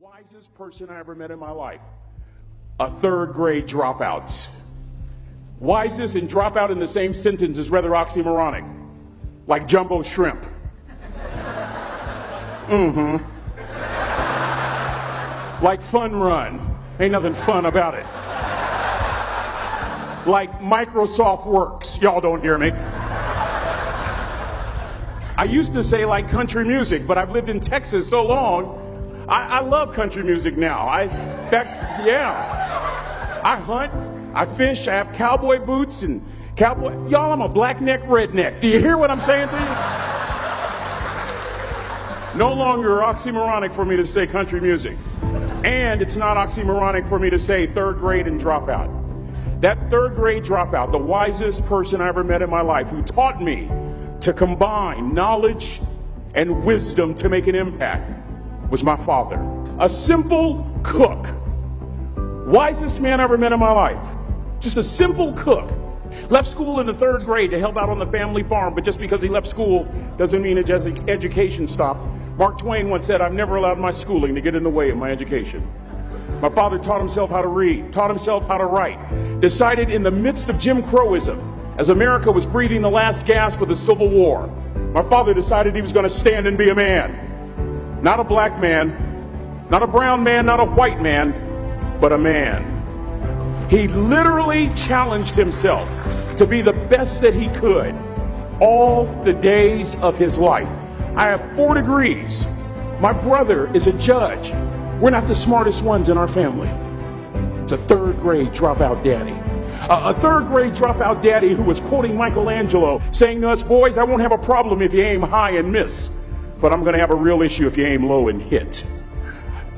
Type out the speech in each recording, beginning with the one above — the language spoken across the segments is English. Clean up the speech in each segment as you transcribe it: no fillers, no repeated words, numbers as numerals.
wisest person I ever met in my life. A third grade dropout. Wisest and dropout in the same sentence is rather oxymoronic. Like jumbo shrimp. Like fun run. Ain't nothing fun about it. Like Microsoft Works. Y'all don't hear me. I used to say like country music, but I've lived in Texas so long, I love country music now. I hunt, I fish, I have cowboy boots and cowboy. Y'all, I'm a black-neck redneck. Do you hear what I'm saying to you? No longer oxymoronic for me to say country music. And it's not oxymoronic for me to say third grade and dropout. That third grade dropout, the wisest person I ever met in my life, who taught me to combine knowledge and wisdom to make an impact, was my father. A simple cook. Wisest man I ever met in my life. Just a simple cook. Left school in the third grade to help out on the family farm, but just because he left school doesn't mean his education stopped. Mark Twain once said, "I've never allowed my schooling to get in the way of my education." My father taught himself how to read, taught himself how to write, decided in the midst of Jim Crowism, as America was breathing the last gasp of the Civil War, my father decided he was going to stand and be a man. Not a black man, not a brown man, not a white man, but a man. He literally challenged himself to be the best that he could all the days of his life. I have 4 degrees. My brother is a judge. We're not the smartest ones in our family. It's a third grade dropout daddy. A third grade dropout daddy who was quoting Michelangelo, saying to us, "Boys, I won't have a problem if you aim high and miss, but I'm going to have a real issue if you aim low and hit."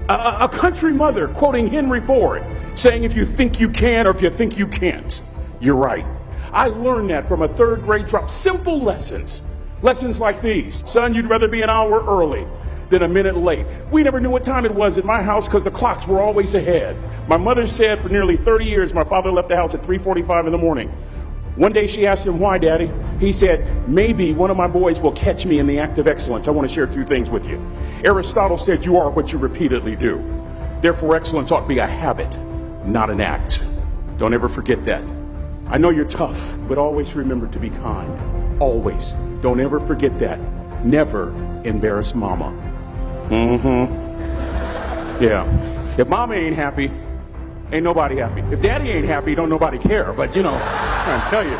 A country mother quoting Henry Ford, saying, "If you think you can or if you think you can't, you're right." I learned that from a third grade drop. Simple lessons. Lessons like these. Son, you'd rather be an hour early than a minute late. We never knew what time it was at my house because the clocks were always ahead. My mother said for nearly 30 years my father left the house at 3:45 in the morning. One day she asked him, "Why, Daddy?" He said, "Maybe one of my boys will catch me in the act of excellence. I want to share 2 things with you." Aristotle said, "You are what you repeatedly do." Therefore, excellence ought to be a habit, not an act. Don't ever forget that. I know you're tough, but always remember to be kind. Always. Don't ever forget that. Never embarrass mama. Yeah. If mama ain't happy, ain't nobody happy. If daddy ain't happy, don't nobody care. But you know, I'm trying to tell you.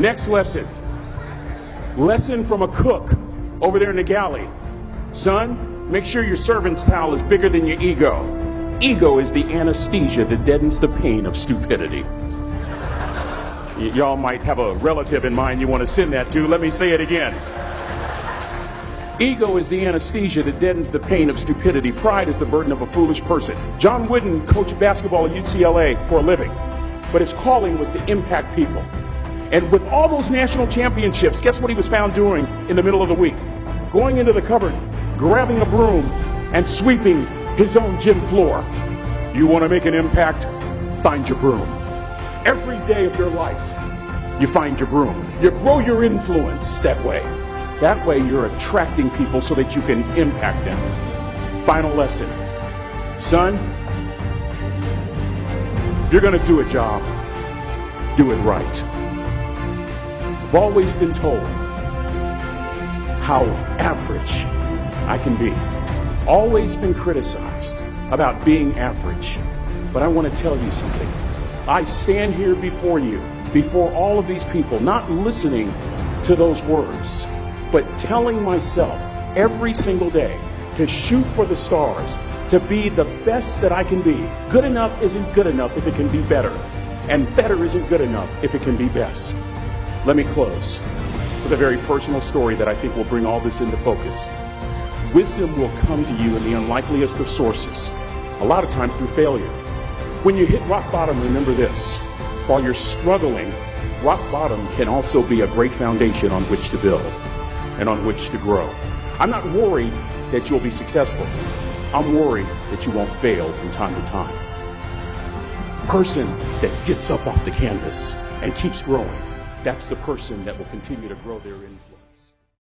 Next lesson. Lesson from a cook over there in the galley. Son, make sure your servant's towel is bigger than your ego. Ego is the anesthesia that deadens the pain of stupidity. Y'all might have a relative in mind you want to send that to. Let me say it again. Ego is the anesthesia that deadens the pain of stupidity. Pride is the burden of a foolish person. John Wooden coached basketball at UCLA for a living, but his calling was to impact people. And with all those national championships, guess what he was found doing in the middle of the week? Going into the cupboard, grabbing a broom, and sweeping his own gym floor. You want to make an impact? Find your broom. Every day of your life, you find your broom. You grow your influence that way. That way you're attracting people so that you can impact them. Final lesson. Son, if you're going to do a job, do it right. I've always been told how average I can be. Always been criticized about being average. But I want to tell you something. I stand here before you, before all of these people, not listening to those words, but telling myself every single day to shoot for the stars, to be the best that I can be. Good enough isn't good enough if it can be better, and better isn't good enough if it can be best. Let me close with a very personal story that I think will bring all this into focus. Wisdom will come to you in the unlikeliest of sources, a lot of times through failure. When you hit rock bottom, remember this. While you're struggling, rock bottom can also be a great foundation on which to build and on which to grow. I'm not worried that you'll be successful. I'm worried that you won't fail from time to time. Person that gets up off the canvas and keeps growing, that's the person that will continue to grow their influence.